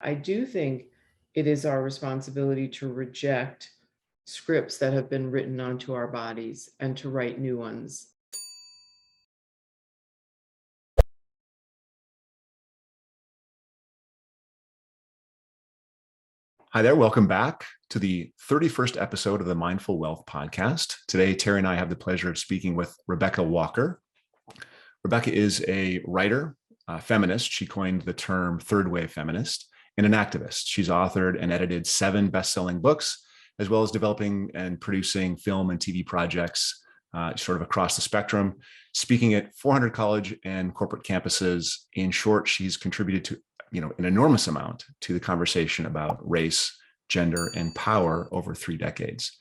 I do think it is our responsibility to reject scripts that have been written onto our bodies and to write new ones. Hi there. Welcome back to the 31st episode of the Mindful Wealth Podcast. Today, Terrie and I have the pleasure of speaking with Rebecca Walker. Rebecca is a writer, a feminist. She coined the term third wave feminist, and an activist. She's authored and edited 7 best-selling books, as well as developing and producing film and TV projects sort of across the spectrum, speaking at 400 college and corporate campuses. In short, she's contributed to an enormous amount to the conversation about race, gender, and power over 3 decades.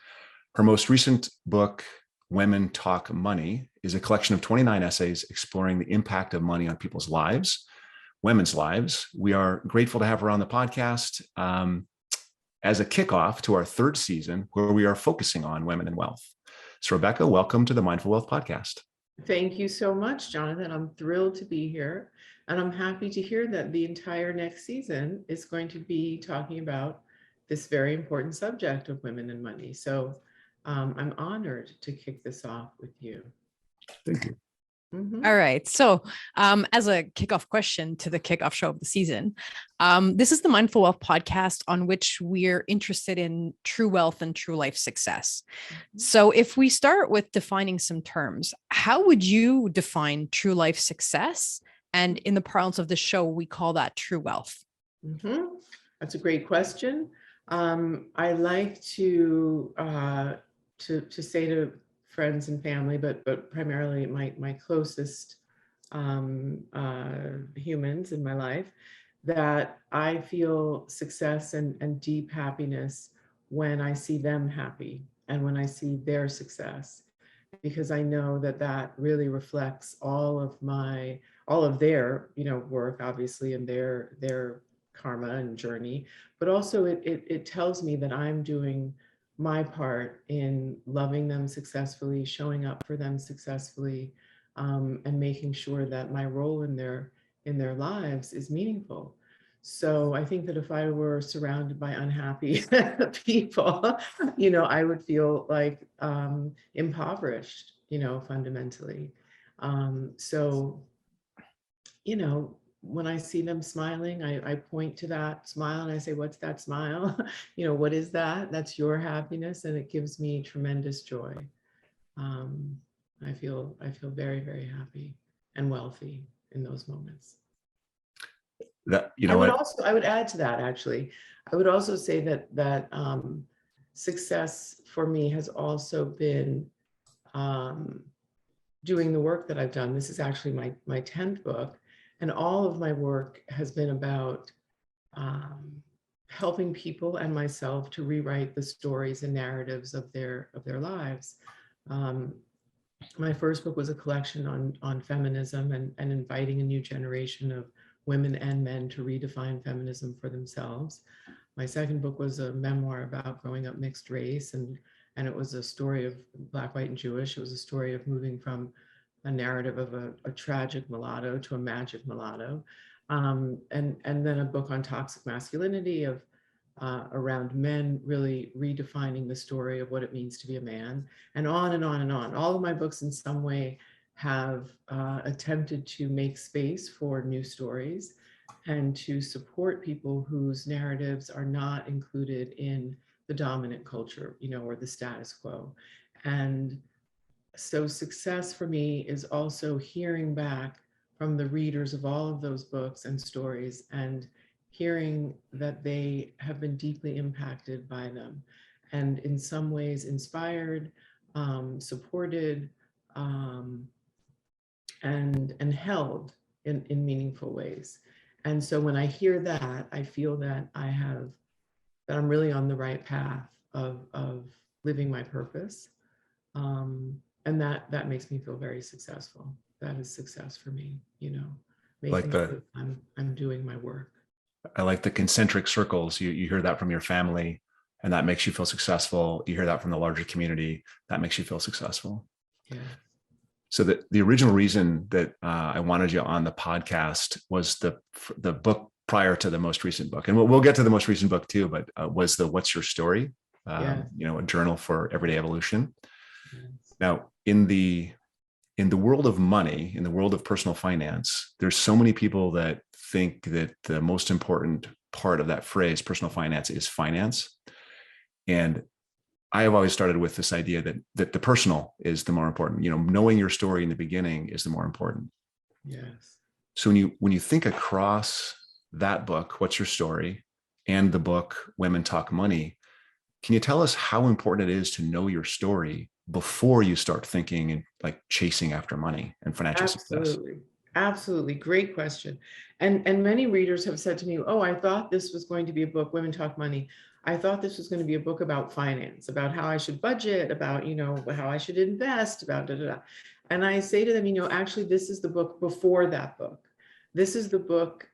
Her most recent book, Women Talk Money, is a collection of 29 essays exploring the impact of money on people's lives, women's lives. We are grateful to have her on the podcast as a kickoff to our 3rd season, where we are focusing on women and wealth. So Rebecca, welcome to the Mindful Wealth Podcast. Thank you so much, Jonathan. I'm thrilled to be here. And I'm happy to hear that the entire next season is going to be talking about this very important subject of women and money. So I'm honored to kick this off with you. Thank you. Mm-hmm. All right. So as a kickoff question to the kickoff show of the season, this is the Mindful Wealth Podcast, on which we're interested in true wealth and true life success. Mm-hmm. So if we start with defining some terms, how would you define true life success? And in the parlance of the show, we call that true wealth. Mm-hmm. That's a great question. I like to say to friends and family, but primarily my closest humans in my life, that I feel success and deep happiness when I see them happy and when I see their success, because I know that really reflects all of their work, obviously, and their karma and journey, but also it tells me that I'm doing my part in loving them successfully, showing up for them successfully, and making sure that my role in their lives is meaningful. So I think that if I were surrounded by unhappy people, I would feel like impoverished, fundamentally. So when I see them smiling, I point to that smile and I say, what's that smile? What is that? That's your happiness. And it gives me tremendous joy. I feel very, very happy and wealthy in those moments. I would add to that, actually. I would also say that success for me has also been doing the work that I've done. This is actually my 10th book. And all of my work has been about helping people and myself to rewrite the stories and narratives of their lives. My first book was a collection on feminism and inviting a new generation of women and men to redefine feminism for themselves. My second book was a memoir about growing up mixed race, and it was a story of Black, white, and Jewish. It was a story of moving from a narrative of a tragic mulatto to a magic mulatto. And then a book on toxic masculinity around men really redefining the story of what it means to be a man, and on and on and on. All of my books in some way have attempted to make space for new stories and to support people whose narratives are not included in the dominant culture, or the status quo. And so success for me is also hearing back from the readers of all of those books and stories and hearing that they have been deeply impacted by them and in some ways inspired, supported, and held in meaningful ways. And so when I hear that, I feel that I'm really on the right path of living my purpose. And that makes me feel very successful. That is success for me, making sure I'm doing my work. I like the concentric circles. You hear that from your family, and that makes you feel successful. You hear that from the larger community, that makes you feel successful. Yeah. So the original reason that I wanted you on the podcast was the book prior to the most recent book. And we'll get to the most recent book too, but was the What's Your Story? Yeah. A journal for everyday evolution. Yes. Now, in the world of money, in the world of personal finance, there's so many people that think that the most important part of that phrase, personal finance, is finance. And I have always started with this idea that the personal is the more important. Knowing your story in the beginning is the more important. Yes. So when you think across that book, What's Your Story, and the book Women Talk Money, can you tell us how important it is to know your story before you start thinking and like chasing after money and financial success? Absolutely. Absolutely. Great question. And many readers have said to me, oh, I thought this was going to be a book, Women Talk Money. I thought this was going to be a book about finance, about how I should budget, about, how I should invest, about da, da, da. And I say to them, actually, this is the book before that book. This is the book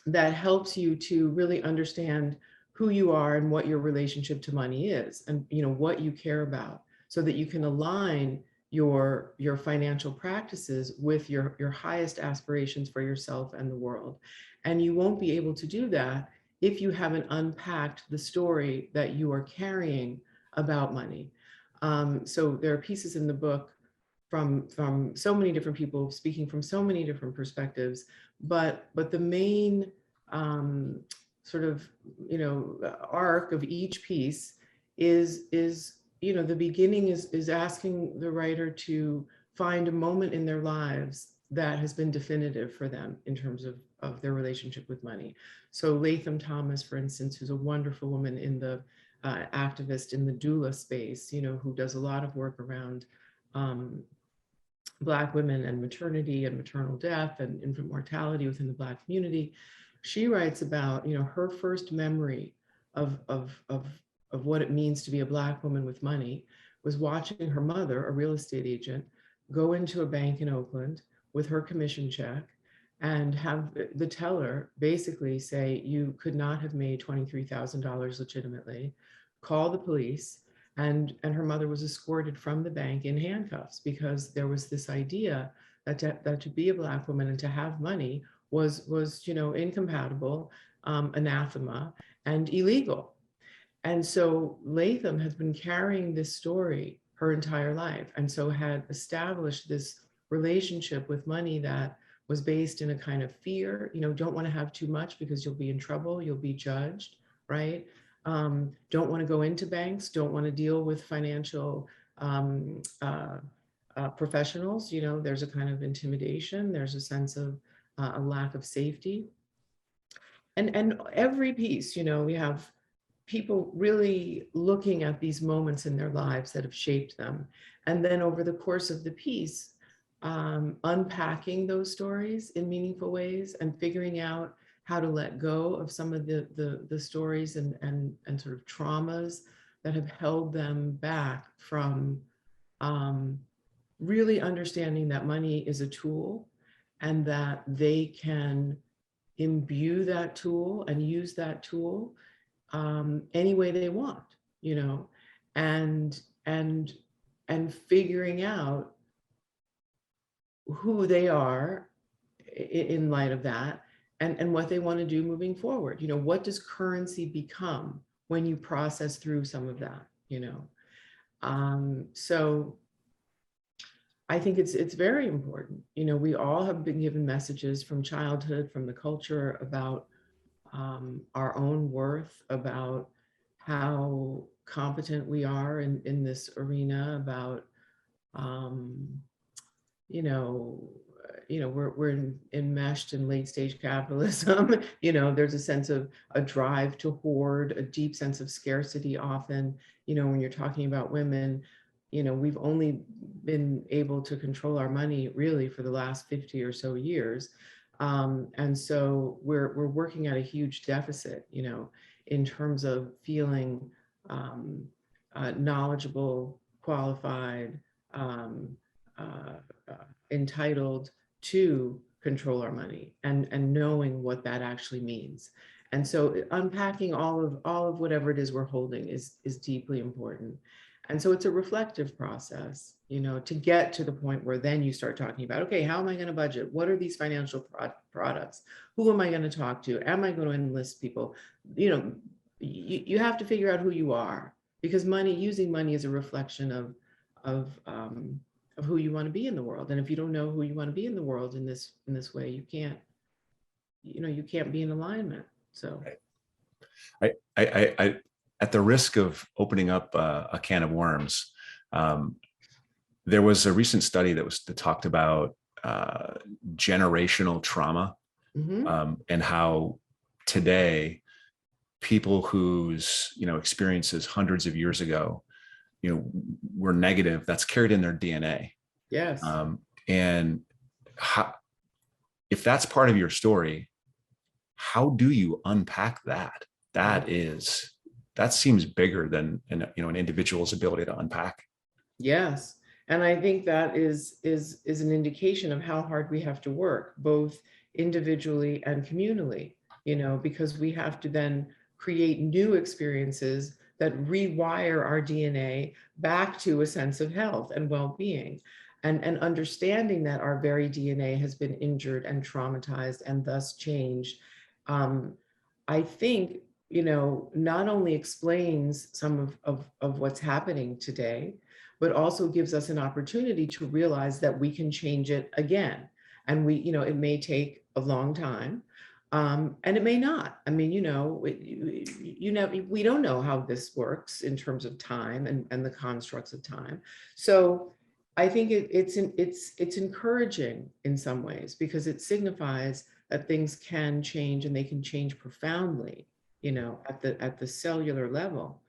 that helps you to really understand who you are and what your relationship to money is, and what you care about, so that you can align your financial practices with your highest aspirations for yourself and the world. And you won't be able to do that if you haven't unpacked the story that you are carrying about money. So there are pieces in the book from so many different people speaking from so many different perspectives, but the main sort of arc of each piece is the beginning is asking the writer to find a moment in their lives that has been definitive for them in terms of their relationship with money. So Latham Thomas, for instance, who's a wonderful woman in the activist in the doula space, who does a lot of work around Black women and maternity and maternal death and infant mortality within the Black community. She writes about, her first memory of what it means to be a Black woman with money was watching her mother, a real estate agent, go into a bank in Oakland with her commission check and have the teller basically say, you could not have made $23,000 legitimately, call the police. And her mother was escorted from the bank in handcuffs, because there was this idea that to be a Black woman and to have money was incompatible, anathema, and illegal. And so Latham has been carrying this story her entire life, and so had established this relationship with money that was based in a kind of fear. Don't want to have too much because you'll be in trouble, you'll be judged, right? Don't want to go into banks, don't want to deal with financial professionals. There's a kind of intimidation, there's a sense of a lack of safety. And every piece, we have people really looking at these moments in their lives that have shaped them. And then over the course of the piece, unpacking those stories in meaningful ways and figuring out how to let go of some of the stories and sort of traumas that have held them back from really understanding that money is a tool, and that they can imbue that tool and use that tool any way they want, and figuring out who they are in light of that, and what they want to do moving forward. What does currency become when you process through some of that, so I think it's very important. We all have been given messages from childhood, from the culture, about our own worth, about how competent we are in this arena, about we're enmeshed in late stage capitalism. There's a sense of a drive to hoard, a deep sense of scarcity often. When you're talking about women, we've only been able to control our money really for the last 50 or so years. And so we're working at a huge deficit, in terms of feeling knowledgeable, qualified, entitled to control our money, and knowing what that actually means. And so unpacking all of whatever it is we're holding is deeply important. And so it's a reflective process, to get to the point where then you start talking about, okay, how am I going to budget? What are these financial products? Who am I going to talk to? Am I going to enlist people? You have to figure out who you are, because using money is a reflection of who you want to be in the world. And if you don't know who you want to be in the world in this way, you can't be in alignment. So I at the risk of opening up a can of worms, there was a recent study that talked about generational trauma, and how today people whose experiences hundreds of years ago were negative, that's carried in their DNA. Yes. And if that's part of your story, how do you unpack that? That seems bigger than an individual's ability to unpack. Yes. And I think that is an indication of how hard we have to work, both individually and communally, because we have to then create new experiences that rewire our DNA back to a sense of health and well-being, and understanding that our very DNA has been injured and traumatized and thus changed. I think, not only explains some of what's happening today, but also gives us an opportunity to realize that we can change it again. And it may take a long time, and it may not. I mean, we don't know how this works in terms of time and the constructs of time. So I think it's encouraging in some ways, because it signifies that things can change, and they can change profoundly, at the cellular level.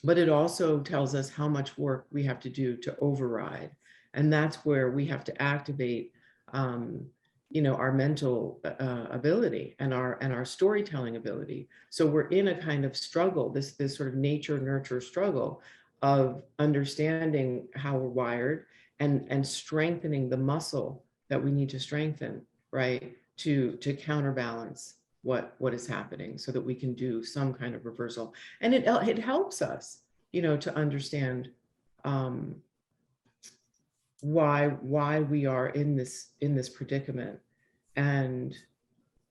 But it also tells us how much work we have to do to override. And that's where we have to activate, our mental ability and our storytelling ability. So we're in a kind of struggle, this sort of nature nurture struggle of understanding how we're wired, and strengthening the muscle that we need to strengthen, right, to counterbalance what is happening, so that we can do some kind of reversal. And it helps us, to understand why we are in this predicament, and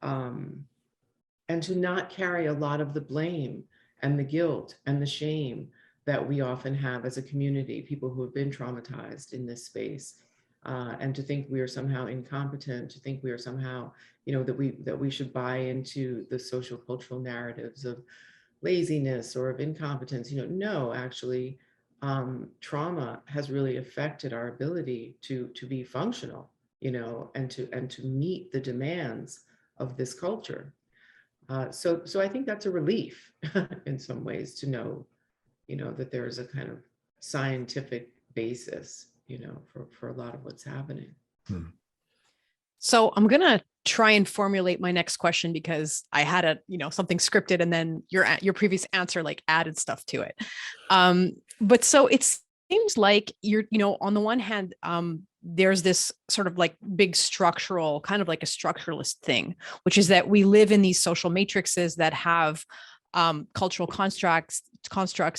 to not carry a lot of the blame and the guilt and the shame that we often have as a community, people who have been traumatized in this space, and to think we are somehow incompetent, to think we are somehow, that we should buy into the social cultural narratives of laziness or of incompetence. No, actually, trauma has really affected our ability to be functional, and to meet the demands of this culture. So I think that's a relief in some ways, to know, that there is a kind of scientific basis, for a lot of what's happening. So I'm going to try and formulate my next question, because I had something scripted, and then your previous answer added stuff to it. But so it seems like you're, on the one hand, there's this sort of big structural, kind of like a structuralist thing, which is that we live in these social matrices that have cultural constructs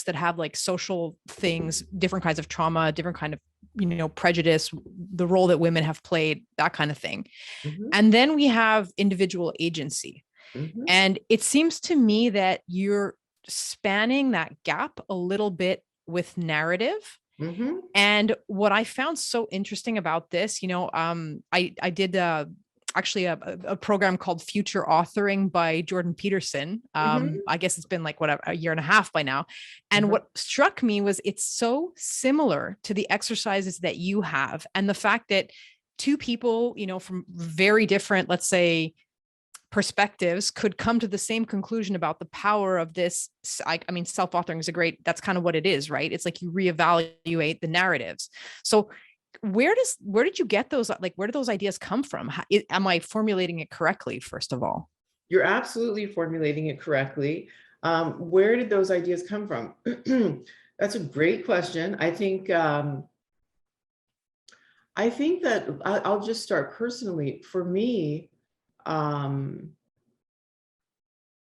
that have social things, different kinds of trauma, different kind of prejudice, the role that women have played, that kind of thing. Mm-hmm. And then we have individual agency. Mm-hmm. And it seems to me that you're spanning that gap a little bit with narrative. Mm-hmm. And what I found so interesting about this, I did actually a program called Future Authoring by Jordan Peterson. I guess it's been a year and a half by now. And what struck me was it's so similar to the exercises that you have, and the fact that two people, from very different, let's say, perspectives could come to the same conclusion about the power of this. I mean, self-authoring that's kind of what it is, right? It's like you reevaluate the narratives. So where did you get those? Where do those ideas come from? Am I formulating it correctly, first of all? You're absolutely formulating it correctly. Where did those ideas come from? That's a great question. I think that I'll just start personally. For me,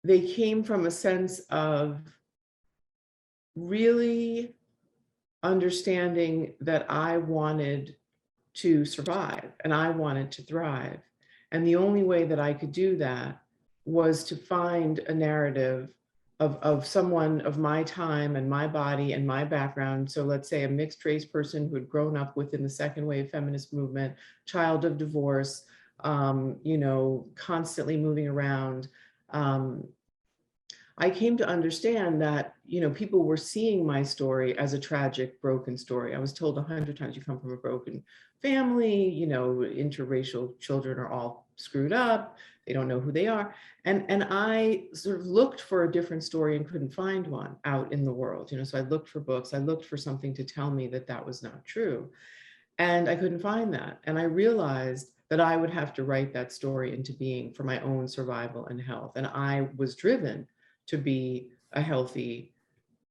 they came from a sense of really understanding that I wanted to survive and I wanted to thrive. And the only way that I could do that was to find a narrative of someone of my time and my body and my background. So let's say a mixed race person who had grown up within the second wave feminist movement, child of divorce, constantly moving around. I came to understand that, people were seeing my story as a tragic, broken story. I was told 100 times, you come from a broken family, interracial children are all screwed up. They don't know who they are. And I sort of looked for a different story and couldn't find one out in the world. So I looked for books, I looked for something to tell me that that was not true. And I couldn't find that. And I realized that I would have to write that story into being for my own survival and health. And I was driven to be a healthy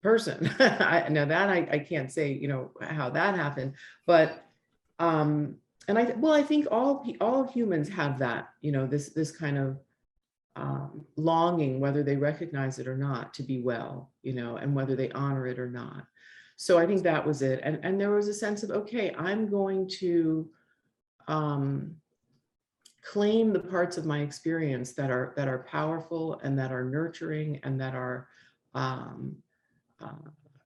person. Now that I can't say, how that happened, but I think all humans have that, this kind of longing, whether they recognize it or not, to be well, and whether they honor it or not. So I think that was it. And there was a sense of, okay, I'm going to claim the parts of my experience that are powerful and that are nurturing and that are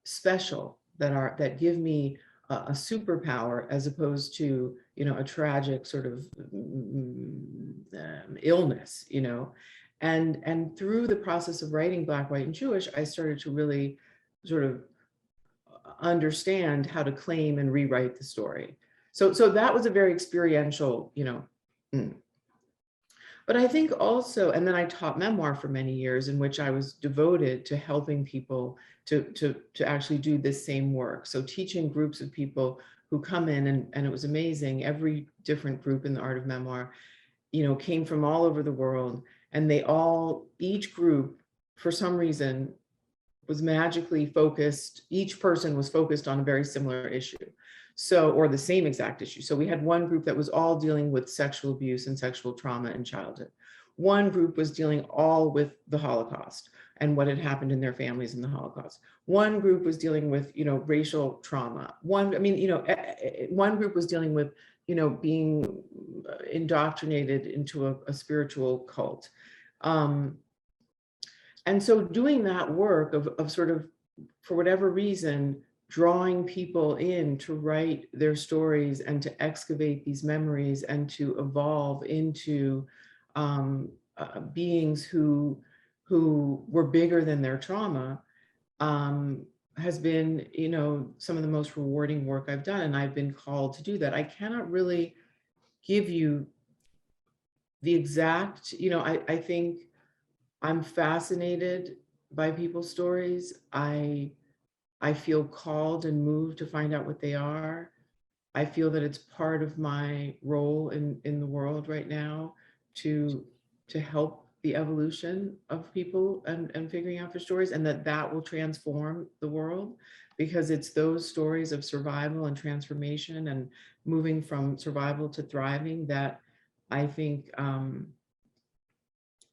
special, that give me a superpower, as opposed to a tragic sort of illness, and through the process of writing Black, White, and Jewish, I started to really sort of understand how to claim and rewrite the story. So that was a very experiential, But I think also, and then I taught memoir for many years, in which I was devoted to helping people to actually do this same work. So teaching groups of people who come in, and it was amazing. Every different group in the art of memoir, came from all over the world, and each group, for some reason, was magically focused. Each person was focused on a very similar issue. So, or the same exact issue. So we had one group that was all dealing with sexual abuse and sexual trauma in childhood. One group was dealing all with the Holocaust and what had happened in their families in the Holocaust. One group was dealing with, racial trauma. One group was dealing with, being indoctrinated into a spiritual cult. And so doing that work of sort of, for whatever reason, drawing people in to write their stories and to excavate these memories and to evolve into beings who were bigger than their trauma, has been, some of the most rewarding work I've done. And I've been called to do that. I cannot really give you the exact, I think I'm fascinated by people's stories. I feel called and moved to find out what they are. I feel that it's part of my role in the world right now to help the evolution of people and figuring out their stories, and that will transform the world, because it's those stories of survival and transformation and moving from survival to thriving that I think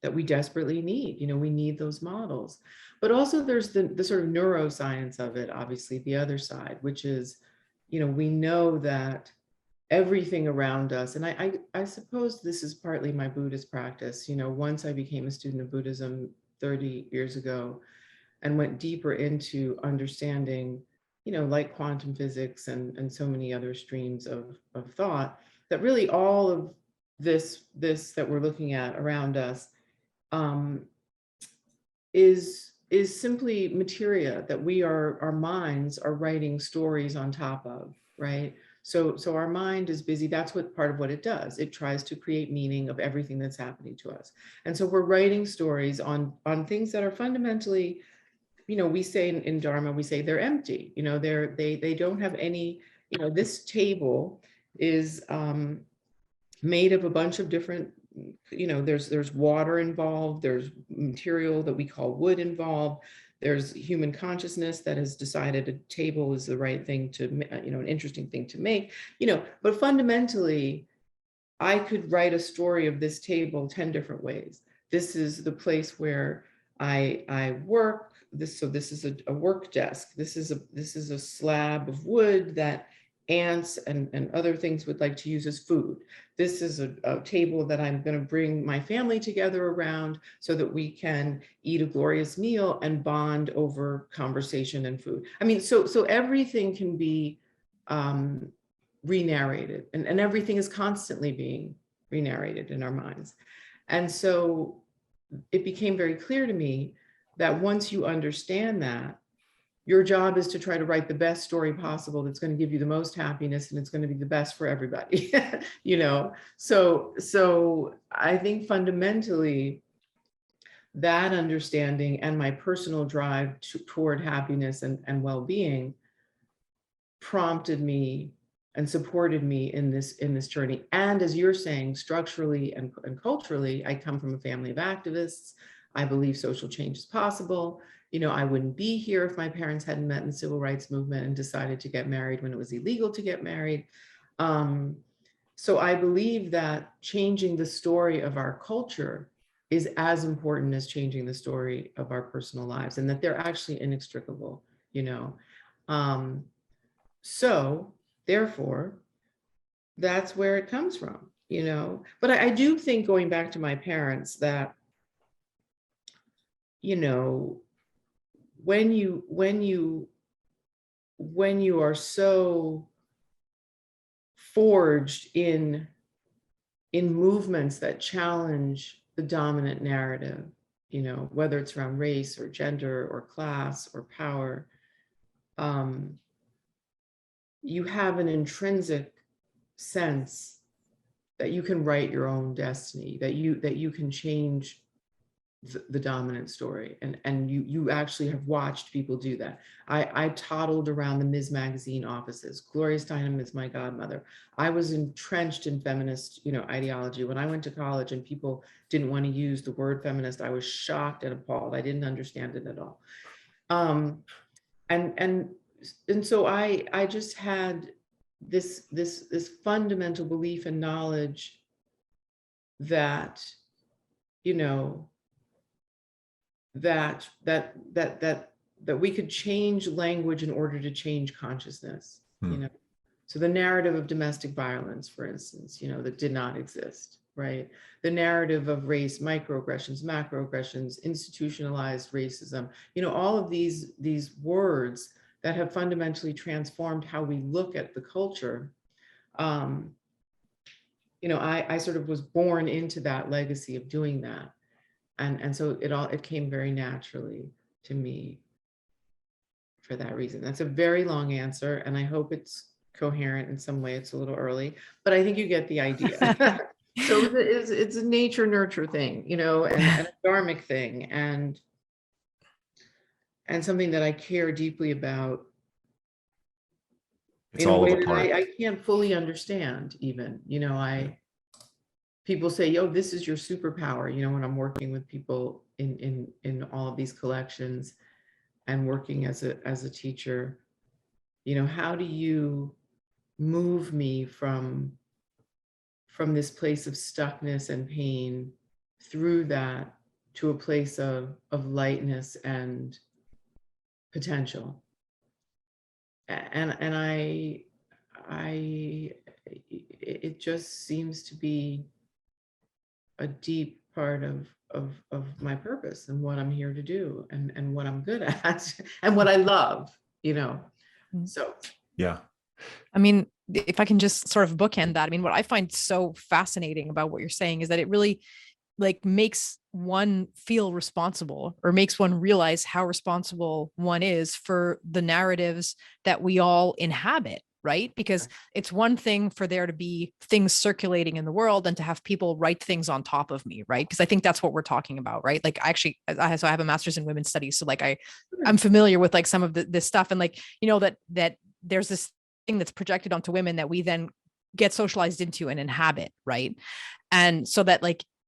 that we desperately need. We need those models. But also there's the sort of neuroscience of it, obviously, the other side, which is, we know that everything around us, and I suppose this is partly my Buddhist practice. Once I became a student of Buddhism 30 years ago and went deeper into understanding, like quantum physics and so many other streams of thought, that really all of this that we're looking at around us is simply materia that our minds are writing stories on top of, right? So our mind is busy. That's part of what it does. It tries to create meaning of everything that's happening to us. And so we're writing stories on things that are fundamentally, we say in Dharma, we say they're empty. They don't have any, this table is made of a bunch of different, there's water involved, there's material that we call wood involved, there's human consciousness that has decided a table is the right thing to, an interesting thing to make, but fundamentally, I could write a story of this table 10 different ways. This is the place where I work. this is a work desk. This is a slab of wood that ants and other things would like to use as food. This is a table that I'm going to bring my family together around so that we can eat a glorious meal and bond over conversation and food. I mean, so everything can be re-narrated, and everything is constantly being re-narrated in our minds. And so it became very clear to me that once you understand that, your job is to try to write the best story possible that's going to give you the most happiness, and it's going to be the best for everybody. So I think fundamentally that understanding and my personal drive toward happiness and well-being prompted me and supported me in this journey. And as you're saying, structurally and culturally, I come from a family of activists. I believe social change is possible. I wouldn't be here if my parents hadn't met in the civil rights movement and decided to get married when it was illegal to get married. So I believe that changing the story of our culture is as important as changing the story of our personal lives, and that they're actually inextricable, So therefore, that's where it comes from, But I do think, going back to my parents, that, when you are so forged in movements that challenge the dominant narrative, whether it's around race or gender or class or power, you have an intrinsic sense that you can write your own destiny, that you can change the dominant story, and you actually have watched people do that. I toddled around the Ms. Magazine offices. Gloria Steinem is my godmother. I was entrenched in feminist, ideology. When I went to college and people didn't want to use the word feminist, I was shocked and appalled. I didn't understand it at all. And so I just had this fundamental belief and knowledge that, that we could change language in order to change consciousness. So the narrative of domestic violence, for instance, that did not exist, right? The narrative of race, microaggressions, macroaggressions, institutionalized racism, all of these words that have fundamentally transformed how we look at the culture. I sort of was born into that legacy of doing that. And so it came very naturally to me for that reason. That's a very long answer, and I hope it's coherent in some way. It's a little early, but I think you get the idea. So it's a nature nurture thing, and a dharmic thing, and something that I care deeply about. It's in all a way of a part. that I can't fully understand even, people say, yo, this is your superpower, when I'm working with people in all of these collections and working as a teacher, how do you move me from this place of stuckness and pain through that to a place of lightness and potential? And it just seems to be a deep part of my purpose and what I'm here to do, and what I'm good at and what I love, so. Yeah. I mean, if I can just sort of bookend that, I mean, what I find so fascinating about what you're saying is that it really makes one feel responsible, or makes one realize how responsible one is for the narratives that we all inhabit, right? Because it's one thing for there to be things circulating in the world and to have people write things on top of me, right? Because I think that's what we're talking about, right? So I have a master's in women's studies, so I'm familiar with some of this stuff, and that there's this thing that's projected onto women that we then get socialized into and inhabit, right? And so that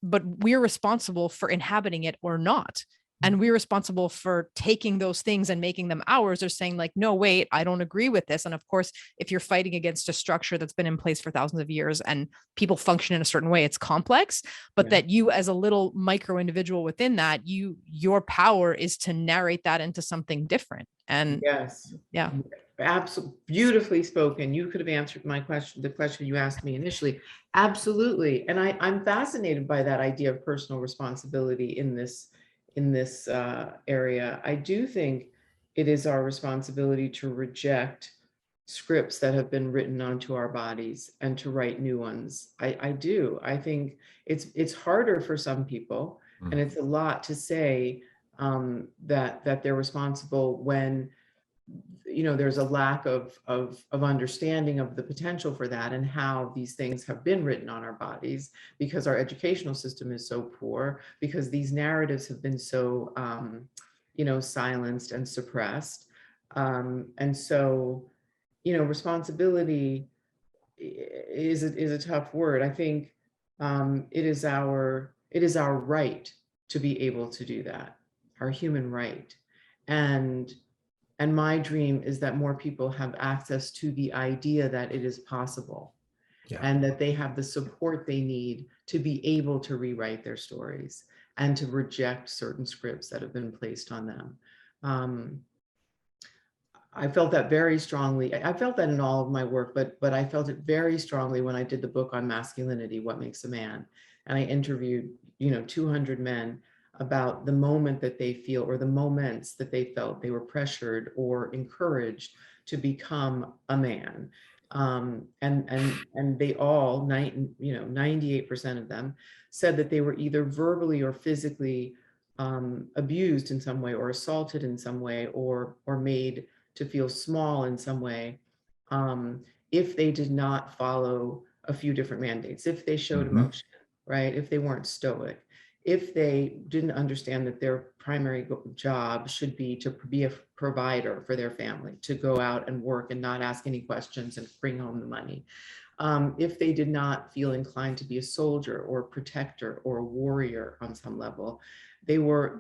but we're responsible for inhabiting it or not. and we're responsible for taking those things and making them ours, or saying like, no, wait, I don't agree with this. And of course, if you're fighting against a structure that's been in place for thousands of years and people function in a certain way, it's complex, but Yeah. that you as a little micro individual within that, your power is to narrate that into something different. And Yes. yeah. Absolutely. Beautifully spoken. You could have answered my question, the question you asked me initially. Absolutely. And I'm fascinated by that idea of personal responsibility in this area. I do think it is our responsibility to reject scripts that have been written onto our bodies and to write new ones. I do. I think it's harder for some people, and it's a lot to say that they're responsible when there's a lack of understanding of the potential for that and how these things have been written on our bodies, because our educational system is so poor, because these narratives have been so silenced and suppressed, and so responsibility is a tough word. I think it is our right to be able to do that, our human right. And my dream is that more people have access to the idea that it is possible, and that they have the support they need to be able to rewrite their stories and to reject certain scripts that have been placed on them. I felt that very strongly. I felt that in all of my work, but I felt it very strongly when I did the book on masculinity, What Makes a Man. And I interviewed, 200 men about the moment that they feel, or the moments that they felt they were pressured or encouraged to become a man. And they all, 98% of them said that they were either verbally or physically abused in some way, or assaulted in some way, or made to feel small in some way, if they did not follow a few different mandates, if they showed emotion, right? If they weren't stoic, if they didn't understand that their primary job should be to be a provider for their family, to go out and work and not ask any questions and bring home the money. If they did not feel inclined to be a soldier or a protector or a warrior on some level, they were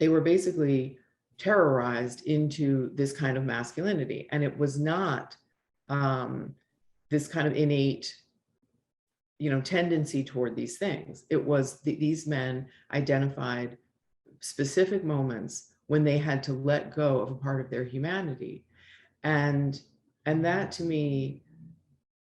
basically terrorized into this kind of masculinity. And it was not this kind of innate tendency toward these things. It was these men identified specific moments when they had to let go of a part of their humanity. And that to me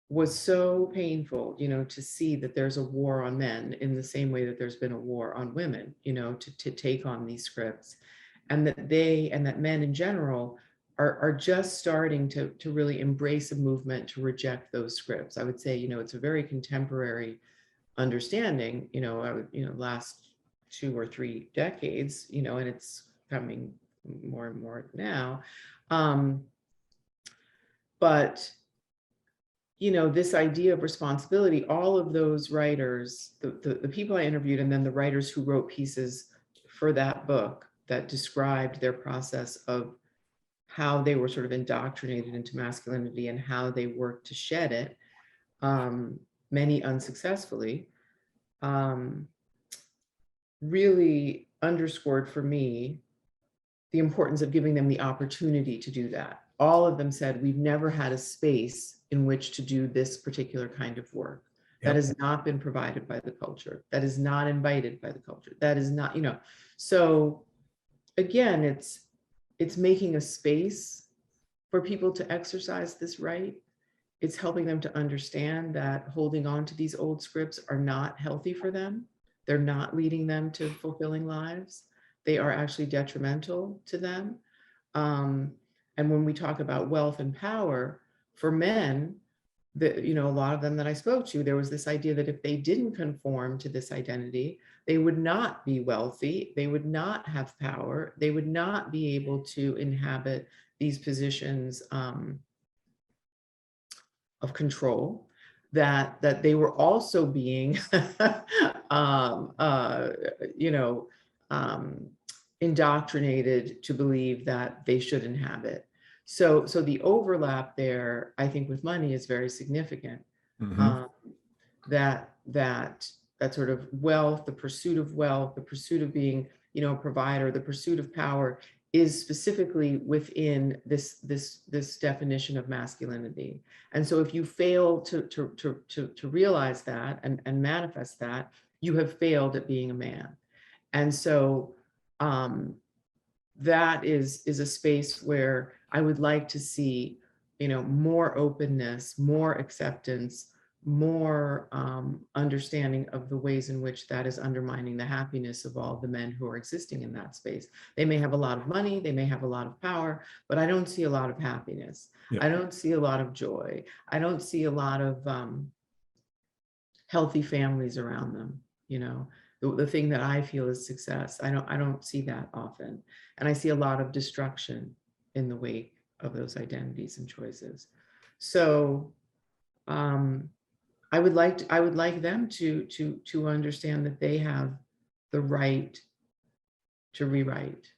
was so painful, to see that there's a war on men in the same way that there's been a war on women, to take on these scripts. And that men in general are just starting to really embrace a movement to reject those scripts. I would say, it's a very contemporary understanding, last 2 or 3 decades, and it's coming more and more now. But this idea of responsibility, all of those writers, the people I interviewed, and then the writers who wrote pieces for that book that described their process of how they were sort of indoctrinated into masculinity and how they worked to shed it, many unsuccessfully, really underscored for me the importance of giving them the opportunity to do that. All of them said, we've never had a space in which to do this particular kind of work. That has not been provided by the culture. That is not invited by the culture. That is not, so again, it's making a space for people to exercise this right. It's helping them to understand that holding on to these old scripts are not healthy for them. They're not leading them to fulfilling lives. They are actually detrimental to them. And when we talk about wealth and power, for men, a lot of them that I spoke to, there was this idea that if they didn't conform to this identity, they would not be wealthy, they would not have power, they would not be able to inhabit these positions of control, that they were also being indoctrinated to believe that they should inhabit. So the overlap there, I think, with money is very significant. That sort of wealth, the pursuit of being a provider, the pursuit of power is specifically within this definition of masculinity. And so if you fail to realize that and manifest that, you have failed at being a man. And so that is a space where I would like to see, more openness, more acceptance, more understanding of the ways in which that is undermining the happiness of all the men who are existing in that space. They may have a lot of money, they may have a lot of power, but I don't see a lot of happiness. Yeah. I don't see a lot of joy. I don't see a lot of healthy families around them. The thing that I feel is success. I don't see that often. And I see a lot of destruction in the wake of those identities and choices. So I would like them to understand that they have the right to rewrite.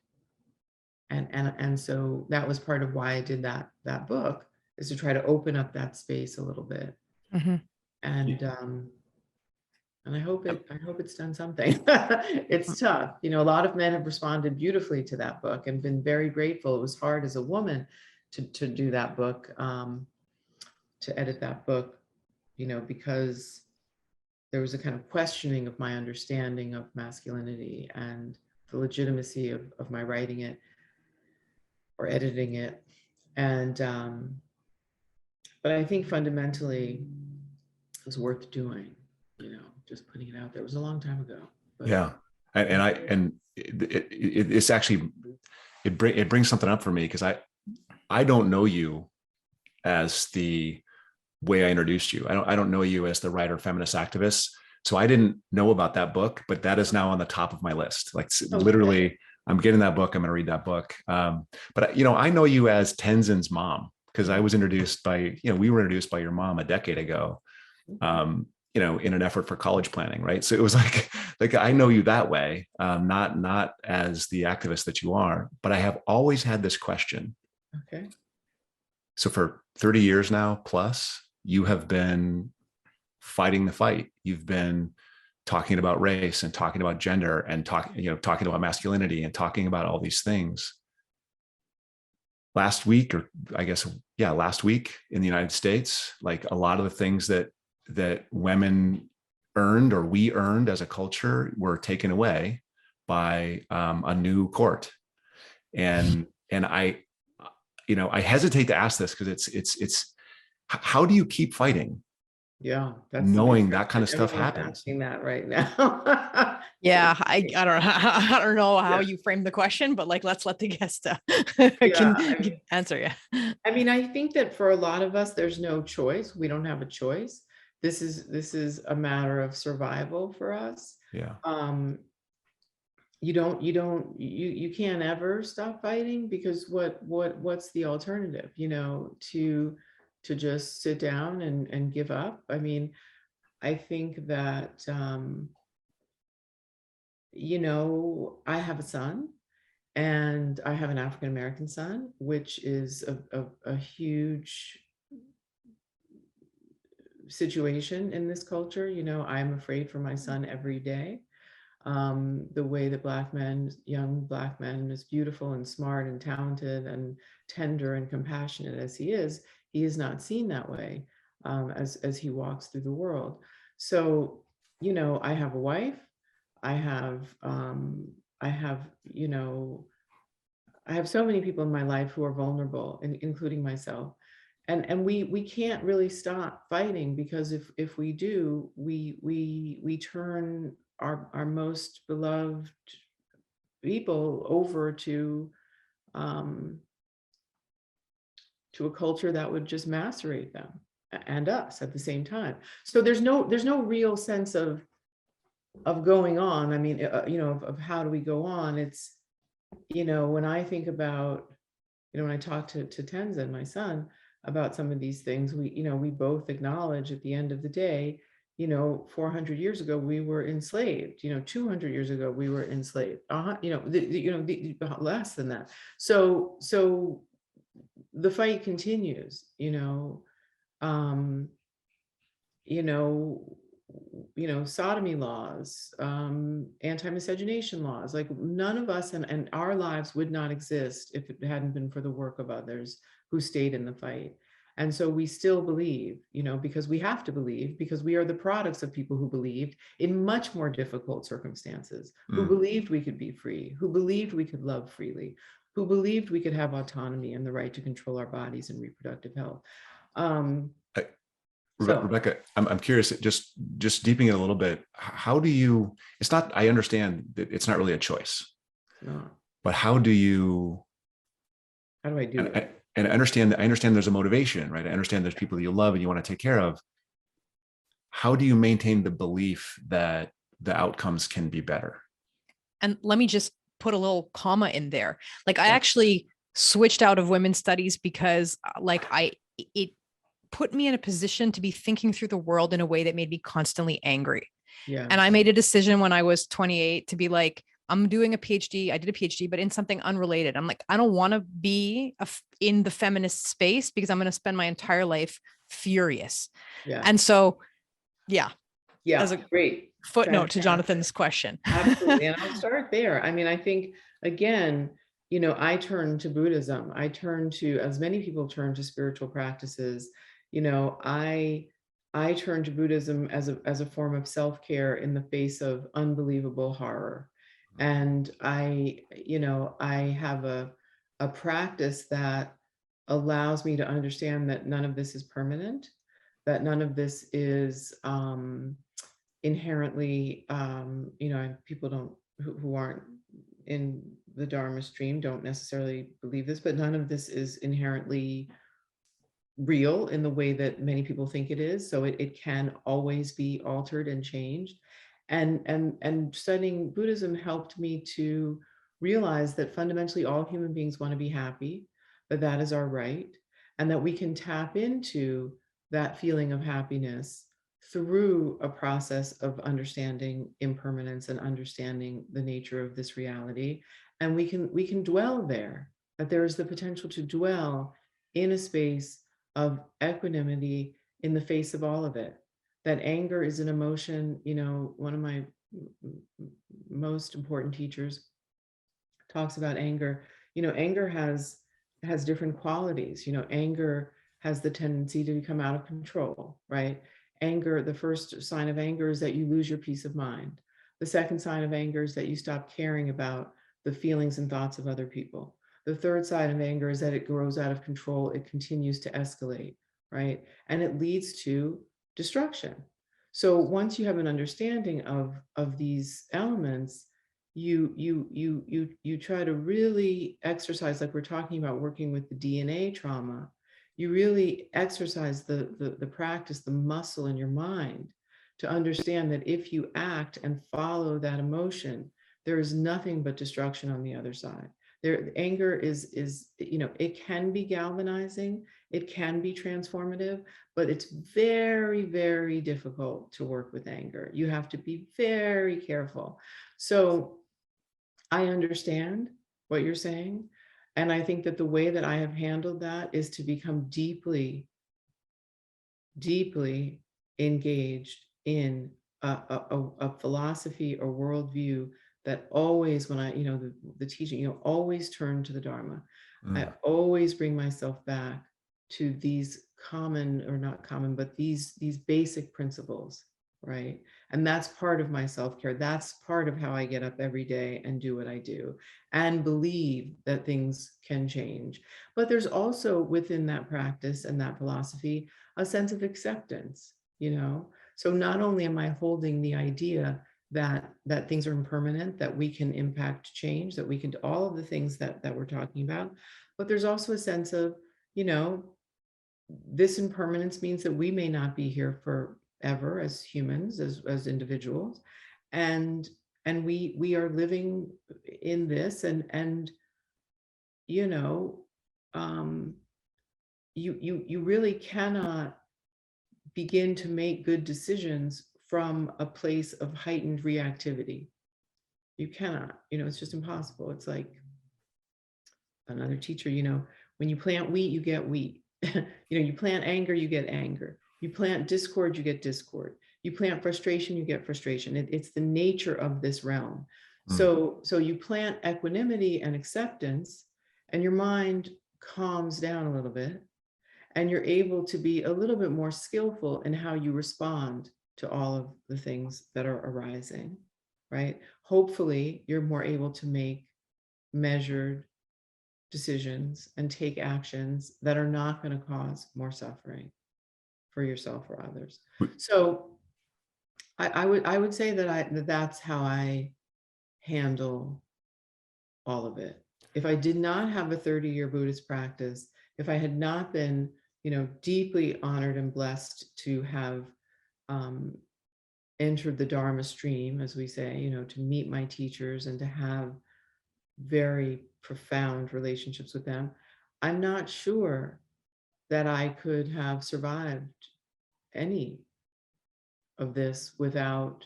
And so that was part of why I did that book, is to try to open up that space a little bit. Mm-hmm. And I hope it's done something. It's tough. A lot of men have responded beautifully to that book and been very grateful. It was hard as a woman to do that book, to edit that book, because there was a kind of questioning of my understanding of masculinity and the legitimacy of my writing it or editing it. And, but I think fundamentally it was worth doing, just putting it out there. It was a long time ago. But. Yeah. It's actually, it brings something up for me, because I don't know you as the way I introduced you. I don't know you as the writer, feminist activist. So I didn't know about that book, but that is now on the top of my list. Like literally, I'm getting that book. I'm going to read that book. But I know you as Tenzin's mom, because I was introduced by, we were introduced by your mom a decade ago, in an effort for college planning. Right. So it was like, I know you that way, not as the activist that you are, but I have always had this question. Okay. So for 30 years now, plus, you have been fighting the fight. You've been talking about race and talking about gender and talking about masculinity and talking about all these things. Last week in the United States, like a lot of the things that women earned or we earned as a culture were taken away by a new court. And I hesitate to ask this, because it's how do you keep fighting? Yeah, that's knowing that kind of stuff happens. Asking that right now. Yeah, I don't know how you frame the question, but let's let the guest can answer. Yeah. I mean, I think that for a lot of us, there's no choice. We don't have a choice. This is a matter of survival for us. Yeah. You can't ever stop fighting, because what's the alternative, to just sit down and give up? I mean, I think that, I have a son, and I have an African-American son, which is a huge situation in this culture. I'm afraid for my son every day. The way that young Black men, as beautiful and smart and talented and tender and compassionate as he is not seen that way as he walks through the world. So, I have a wife. I have so many people in my life who are vulnerable, including myself. And we can't really stop fighting, because if we do, we turn our most beloved people over to a culture that would just macerate them and us at the same time. So there's no real sense of going on. I mean, of how do we go on? It's, when I think about, when I talk to Tenzin, my son, about some of these things, we both acknowledge at the end of the day, 400 years ago we were enslaved. 200 years ago we were enslaved. Less than that. So the fight continues. sodomy laws, anti-miscegenation laws. Like none of us and our lives would not exist if it hadn't been for the work of others who stayed in the fight. And so we still believe, because we have to believe, because we are the products of people who believed in much more difficult circumstances, who believed we could be free, who believed we could love freely, who believed we could have autonomy and the right to control our bodies and reproductive health. Rebecca, I'm curious, just deepening it a little bit. How do you, it's not, I understand that it's not really a choice, but how do I do it? And I understand there's a motivation, right? I understand there's people that you love and you want to take care of. How do you maintain the belief that the outcomes can be better? And let me just put a little comma in there. Like I actually switched out of women's studies because it put me in a position to be thinking through the world in a way that made me constantly angry. Yeah. And I made a decision when I was 28 to be like, I'm doing a PhD. I did a PhD, but in something unrelated. I'm like, I don't want to be in the feminist space because I'm going to spend my entire life furious. Yeah. And so, yeah. Yeah. As a great footnote to Jonathan's question. Absolutely. And I'll start there. I mean, I think, again, I turn to Buddhism. I turn to, as many people turn to spiritual practices, I turn to Buddhism as a form of self-care in the face of unbelievable horror. And I have a practice that allows me to understand that none of this is permanent, that none of this is inherently, people who aren't in the Dharma stream don't necessarily believe this, but none of this is inherently real in the way that many people think it is. So it can always be altered and changed. And studying Buddhism helped me to realize that fundamentally all human beings want to be happy, that is our right, and that we can tap into that feeling of happiness through a process of understanding impermanence and understanding the nature of this reality. And we can dwell there, that there is the potential to dwell in a space of equanimity in the face of all of it. That anger is an emotion. One of my most important teachers talks about anger. Anger has different qualities. Anger has the tendency to become out of control, right? Anger, the first sign of anger is that you lose your peace of mind. The second sign of anger is that you stop caring about the feelings and thoughts of other people. The third side of anger is that it grows out of control. It continues to escalate, right? And it leads to destruction. So once you have an understanding of these elements, you try to really exercise, like we're talking about working with the DNA trauma, you really exercise the practice, the muscle in your mind to understand that if you act and follow that emotion, there is nothing but destruction on the other side. Anger is it can be galvanizing, it can be transformative, but it's very, very difficult to work with anger. You have to be very careful. So I understand what you're saying. And I think that the way that I have handled that is to become deeply, deeply engaged in a philosophy or worldview that always, when I, the teaching, always turn to the Dharma. I always bring myself back to these common, or not common, but these basic principles, right? And that's part of my self-care. That's part of how I get up every day and do what I do and believe that things can change. But there's also within that practice and that philosophy, a sense of acceptance, So not only am I holding the idea that things are impermanent, that we can impact change, that we can do all of the things that we're talking about, but there's also a sense of, this impermanence means that we may not be here forever as humans, as individuals, and we are living in this, and you really cannot begin to make good decisions from a place of heightened reactivity. You cannot, it's just impossible. It's like another teacher, when you plant wheat, you get wheat. You plant anger, you get anger. You plant discord, you get discord. You plant frustration, you get frustration. It's the nature of this realm. Mm. So you plant equanimity and acceptance, and your mind calms down a little bit, and you're able to be a little bit more skillful in how you respond to all of the things that are arising, right? Hopefully, you're more able to make measured decisions and take actions that are not going to cause more suffering for yourself or others. So I would say that that's how I handle all of it. If I did not have a 30-year Buddhist practice, if I had not been, deeply honored and blessed to have entered the Dharma stream, as we say, to meet my teachers and to have very profound relationships with them, I'm not sure that I could have survived any of this without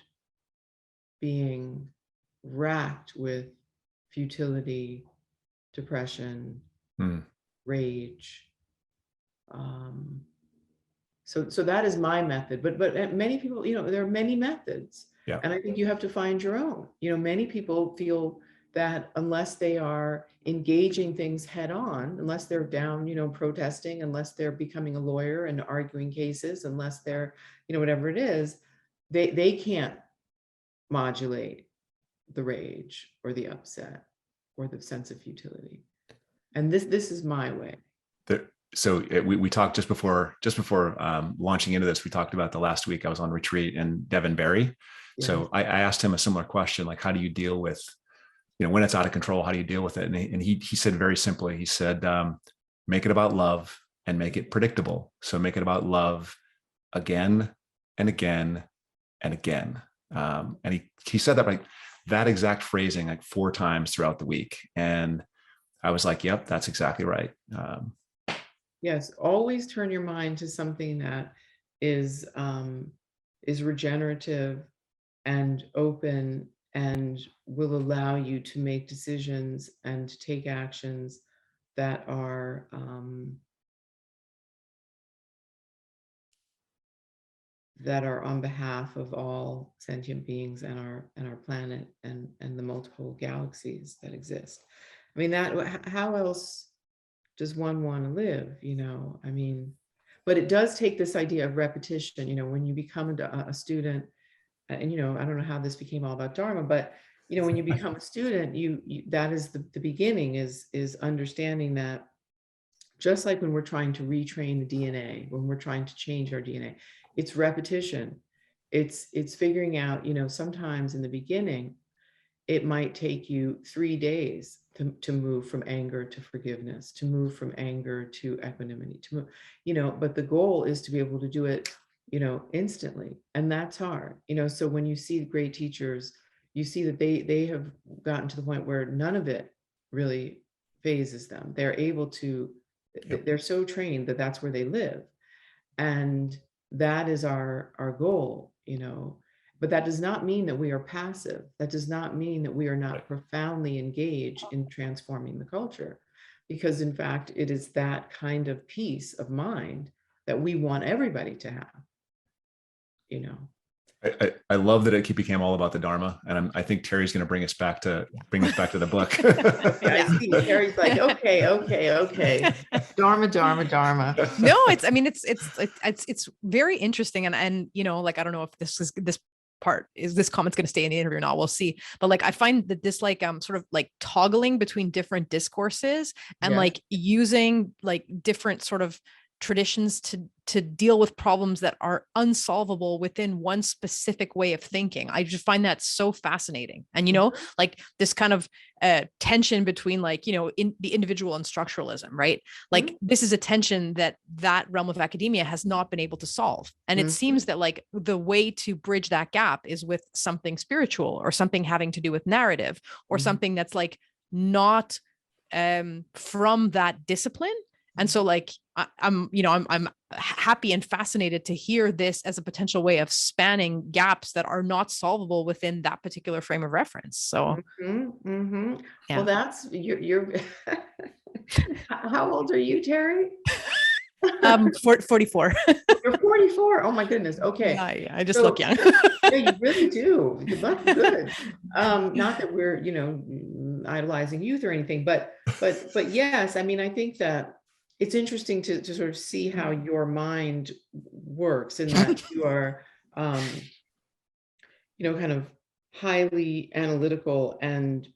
being racked with futility, depression, Mm. rage. So that is my method. But many people, there are many methods, Yeah. and I think you have to find your own. Many people feel that unless they are engaging things head on, unless they're down, protesting, unless they're becoming a lawyer and arguing cases, unless they're, whatever it is, they can't modulate the rage or the upset or the sense of futility. And this is my way. We talked just before launching into this. We talked about the last week I was on retreat in Devonberry. Yes. So I asked him a similar question, like, how do you deal with, when it's out of control, how do you deal with it? And he said very simply, he said, make it about love and make it predictable. So make it about love again and again and again. And he said that, like, that exact phrasing, like 4 times throughout the week. And I was like, yep, that's exactly right. Yes, always turn your mind to something that is regenerative and open and will allow you to make decisions and take actions that are on behalf of all sentient beings and our planet and the multiple galaxies that exist. I mean, how else does one want to live? I mean, but it does take this idea of repetition. When you become a student, and I don't know how this became all about Dharma, but when you become a student, you that is the beginning, is understanding that just like when we're trying to retrain the DNA, when we're trying to change our DNA, it's repetition. It's figuring out, sometimes in the beginning, it might take you 3 days to move from anger to forgiveness, to move from anger to equanimity, to move, but the goal is to be able to do it, instantly. And that's hard, so when you see great teachers, you see that they have gotten to the point where none of it really phases them. They're able to, they're so trained that that's where they live. And that is our goal, but that does not mean that we are passive. That does not mean that we are not profoundly engaged in transforming the culture, because in fact, it is that kind of peace of mind that we want everybody to have, I love that it became all about the Dharma, and I think Terrie's going to bring us back to the book. I see. Terrie's like, okay, Dharma. No, it's very interesting, and like, I don't know if this comment's going to stay in the interview or not. We'll see. But like, I find that this sort of like toggling between different discourses and like using like different sort of traditions to deal with problems that are unsolvable within one specific way of thinking. I just find that so fascinating. And, like this kind of tension between like, in the individual and structuralism, right? Like this is a tension that realm of academia has not been able to solve. And it seems that like the way to bridge that gap is with something spiritual or something having to do with narrative or something that's like not from that discipline. And so like, I'm happy and fascinated to hear this as a potential way of spanning gaps that are not solvable within that particular frame of reference. So, yeah. Well, that's you're how old are you, Terrie? 44. You're 44. Oh my goodness. Okay. Yeah, I just So look young. yeah, you really do. You look good. Not that we're, idolizing youth or anything, but yes, I mean, I think that it's interesting to sort of see how your mind works, in that you are, kind of highly analytical and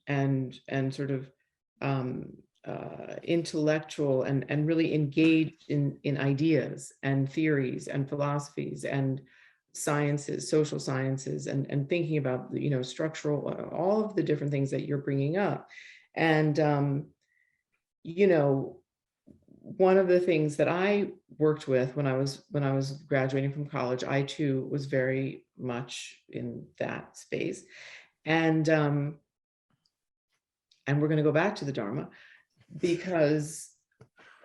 sort of intellectual and really engaged in ideas and theories and philosophies and sciences, social sciences, and thinking about, structural, all of the different things that you're bringing up. And, one of the things that I worked with when I was graduating from college, I too was very much in that space. And we're going to go back to the Dharma, because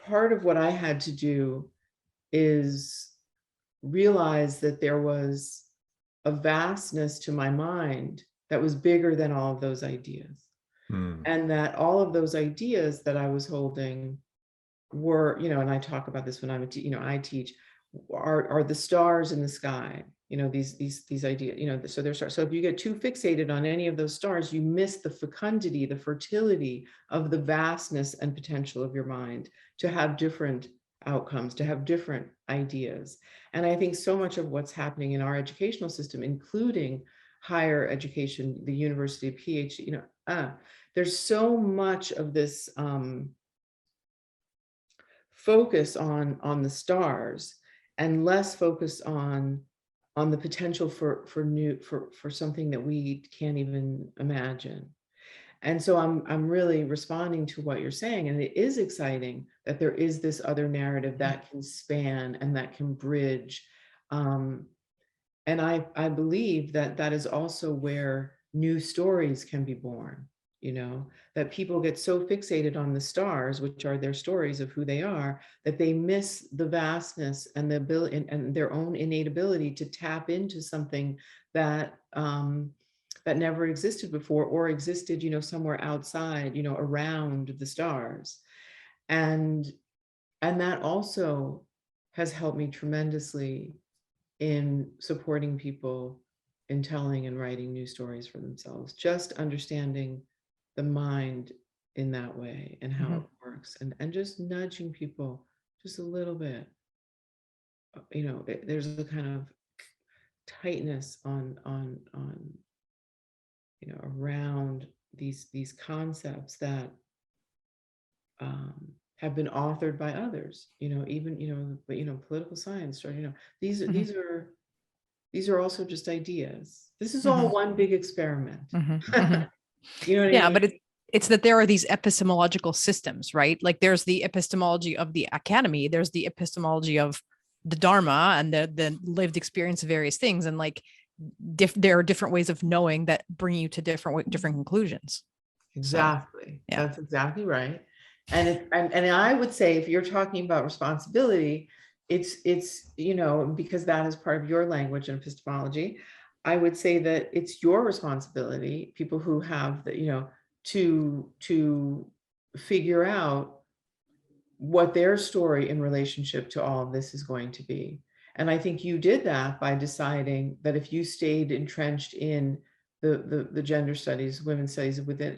part of what I had to do is realize that there was a vastness to my mind that was bigger than all of those ideas. And that all of those ideas that I was holding were, and I talk about this when I teach, are the stars in the sky, these ideas, so they're stars. So if you get too fixated on any of those stars, you miss the fecundity, the fertility of the vastness and potential of your mind to have different outcomes, to have different ideas. And I think so much of what's happening in our educational system, including higher education, the university, PhD, there's so much of this focus on the stars, and less focus on the potential for something that we can't even imagine. And so I'm really responding to what you're saying, and it is exciting that there is this other narrative that can span and that can bridge. And I believe that is also where new stories can be born. That people get so fixated on the stars, which are their stories of who they are, that they miss the vastness and the ability and their own innate ability to tap into something that that never existed before, or existed, somewhere outside, around the stars. And that also has helped me tremendously in supporting people in telling and writing new stories for themselves, just understanding the mind in that way and how it works, and just nudging people just a little bit. There's a kind of tightness on around these concepts that have been authored by others, even political science, or these are also just ideas. This is all one big experiment. You know what I Yeah, mean? but it's that there are these epistemological systems, right? Like there's the epistemology of the academy, there's the epistemology of the Dharma and the lived experience of various things, and like there are different ways of knowing that bring you to different conclusions. Exactly. So, yeah. That's exactly right. And I would say, if you're talking about responsibility, it's because that is part of your language and epistemology, I would say that it's your responsibility, people who have the, to figure out what their story in relationship to all of this is going to be. And I think you did that by deciding that if you stayed entrenched in the gender studies, women's studies within,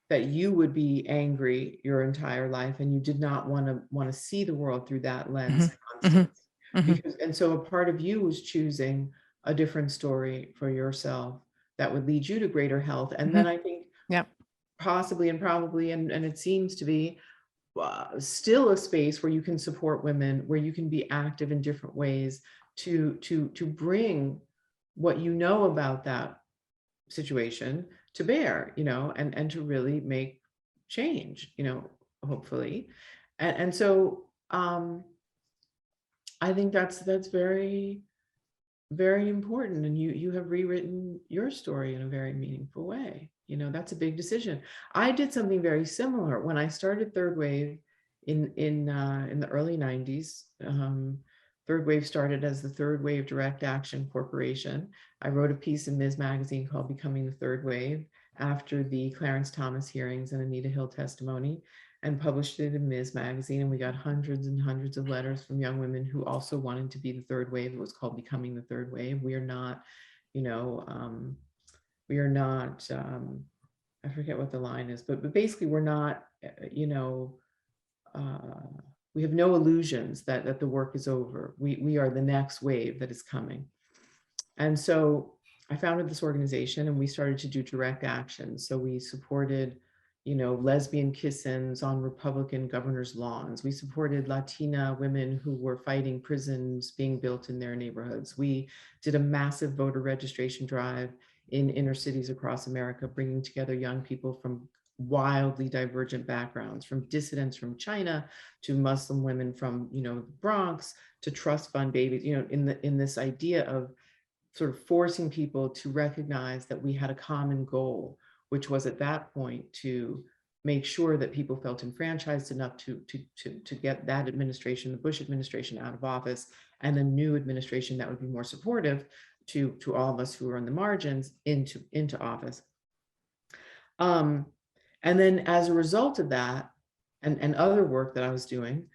that you would be angry your entire life, and you did not want to see the world through that lens constantly. Because, and so a part of you was choosing a different story for yourself that would lead you to greater health. And then I think possibly and probably, and it seems to be still a space where you can support women, where you can be active in different ways to bring what you know about that situation to bear, and to really make change, hopefully. And so I think that's very, very important. And you have rewritten your story in a very meaningful way. That's a big decision. I did something very similar when I started Third Wave in the early 90s. Third Wave started as the Third Wave Direct Action Corporation. I wrote a piece in Ms. Magazine called Becoming the Third Wave after the Clarence Thomas hearings and Anita Hill testimony. and published it in Ms. Magazine. And we got hundreds and hundreds of letters from young women who also wanted to be the third wave. It was called Becoming the Third Wave. We are not, you know, we are not, I forget what the line is, but basically we're not, you know, we have no illusions that the work is over. We are the next wave that is coming. And so I founded this organization and we started to do direct action. So we supported, you know, lesbian kiss-ins on Republican governors' lawns. We supported Latina women who were fighting prisons being built in their neighborhoods. We did a massive voter registration drive in inner cities across America, bringing together young people from wildly divergent backgrounds, from dissidents from China to Muslim women from, you know, the Bronx to trust fund babies, you know, in this idea of sort of forcing people to recognize that we had a common goal, which was at that point to make sure that people felt enfranchised enough to get that administration, the Bush administration, out of office, and a new administration that would be more supportive to all of us who are on the margins into office. And then as a result of that and other work that I was doing,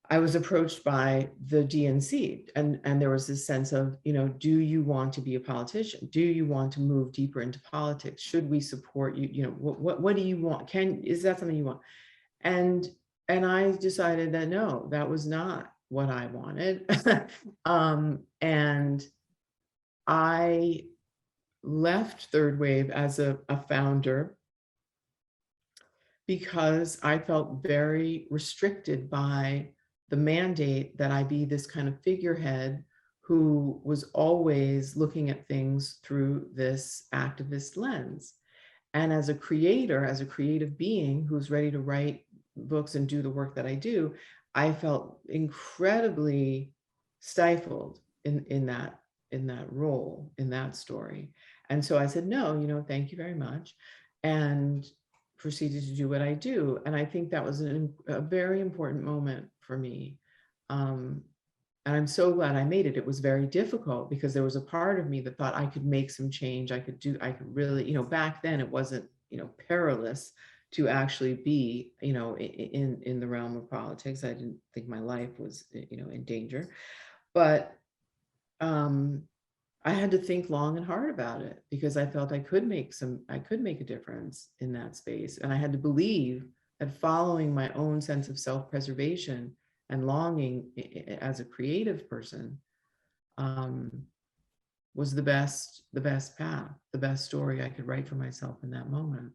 I was approached by the DNC, and there was this sense of, you know, do you want to be a politician? Do you want to move deeper into politics? Should we support you? You know, what do you want? Is that something you want? And I decided that no, that was not what I wanted. And I left Third Wave as a founder because I felt very restricted by the mandate that I be this kind of figurehead who was always looking at things through this activist lens. And as a creator, as a creative being who's ready to write books and do the work that I do, I felt incredibly stifled in that role, in that story. And so I said, no, you know, thank you very much. And proceeded to do what I do. And I think that was a very important moment for me. And I'm so glad I made it. It was very difficult because there was a part of me that thought I could make some change. I could really, you know, back then it wasn't, you know, perilous to actually be, you know, in the realm of politics. I didn't think my life was, you know, in danger, but I had to think long and hard about it because I felt I could make a difference in that space. And I had to believe that following my own sense of self-preservation and longing as a creative person was the best path, the best story I could write for myself in that moment.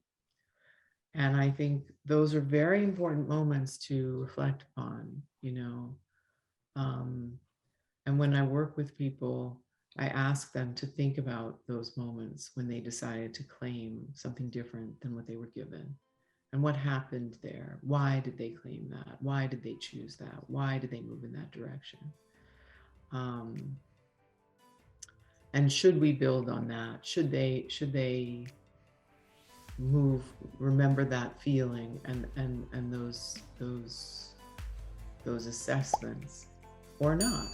And I think those are very important moments to reflect upon, you know. And when I work with people, I ask them to think about those moments when they decided to claim something different than what they were given. And what happened there? Why did they claim that? Why did they choose that? Why did they move in that direction? And should we build on that? Should they remember that feeling and those assessments or not?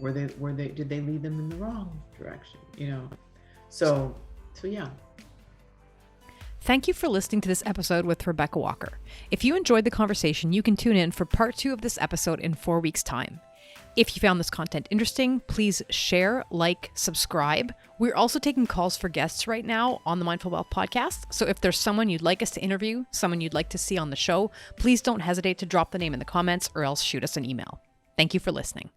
Did they lead them in the wrong direction? You know, so yeah. Thank you for listening to this episode with Rebecca Walker. If you enjoyed the conversation, you can tune in for part 2 of this episode in 4 weeks' time. If you found this content interesting, please share, like, subscribe. We're also taking calls for guests right now on the Mindful Wealth podcast. So if there's someone you'd like us to interview, someone you'd like to see on the show, please don't hesitate to drop the name in the comments or else shoot us an email. Thank you for listening.